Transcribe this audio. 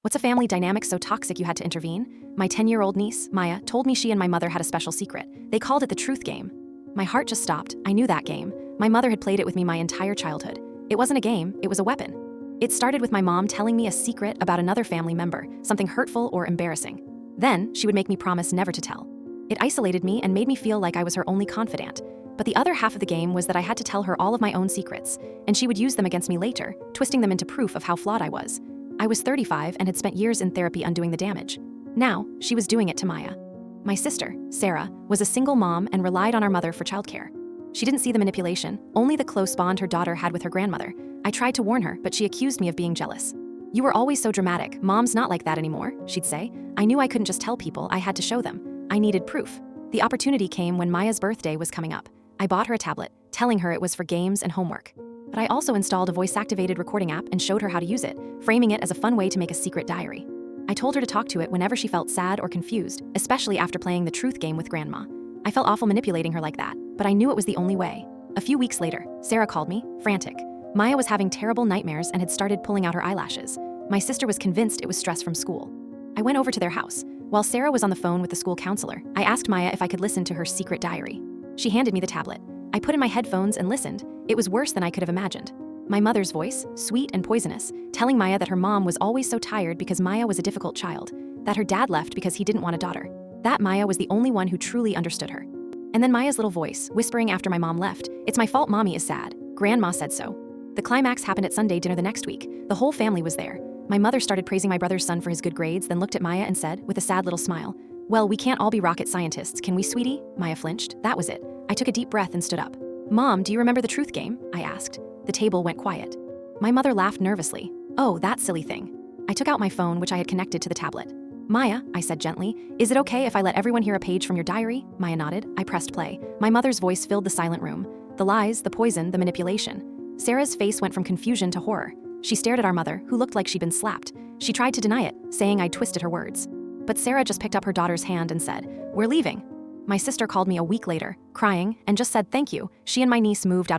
What's a family dynamic so toxic you had to intervene? My 10-year-old niece, Maya, told me she and my mother had a special secret. They called it the truth game. My heart just stopped. I knew that game. My mother had played it with me my entire childhood. It wasn't a game, it was a weapon. It started with my mom telling me a secret about another family member, something hurtful or embarrassing. Then, she would make me promise never to tell. It isolated me and made me feel like I was her only confidant. But the other half of the game was that I had to tell her all of my own secrets, and she would use them against me later, twisting them into proof of how flawed I was. I was 35 and had spent years in therapy undoing the damage. Now, she was doing it to Maya. My sister, Sarah, was a single mom and relied on our mother for childcare. She didn't see the manipulation, only the close bond her daughter had with her grandmother. I tried to warn her, but she accused me of being jealous. "You were always so dramatic. Mom's not like that anymore," she'd say. I knew I couldn't just tell people, I had to show them. I needed proof. The opportunity came when Maya's birthday was coming up. I bought her a tablet, telling her it was for games and homework. But I also installed a voice-activated recording app and showed her how to use it, framing it as a fun way to make a secret diary. I told her to talk to it whenever she felt sad or confused, especially after playing the truth game with Grandma. I felt awful manipulating her like that, but I knew it was the only way. A few weeks later, Sarah called me, frantic. Maya was having terrible nightmares and had started pulling out her eyelashes. My sister was convinced it was stress from school. I went over to their house. While Sarah was on the phone with the school counselor, I asked Maya if I could listen to her secret diary. She handed me the tablet. I put in my headphones and listened. It was worse than I could have imagined. My mother's voice, sweet and poisonous, telling Maya that her mom was always so tired because Maya was a difficult child, that her dad left because he didn't want a daughter, that Maya was the only one who truly understood her. And then Maya's little voice, whispering after my mom left, "It's my fault Mommy is sad. Grandma said so." The climax happened at Sunday dinner the next week. The whole family was there. My mother started praising my brother's son for his good grades, then looked at Maya and said, with a sad little smile, "Well, we can't all be rocket scientists, can we, sweetie?" Maya flinched. That was it. I took a deep breath and stood up. "Mom, do you remember the truth game?" I asked. The table went quiet. My mother laughed nervously. "Oh, that silly thing." I took out my phone, which I had connected to the tablet. "Maya," I said gently, "is it okay if I let everyone hear a page from your diary?" Maya nodded. I pressed play. My mother's voice filled the silent room. The lies, the poison, the manipulation. Sarah's face went from confusion to horror. She stared at our mother, who looked like she'd been slapped. She tried to deny it, saying I'd twisted her words. But Sarah just picked up her daughter's hand and said, "We're leaving." My sister called me a week later, crying, and just said thank you. She and my niece moved out of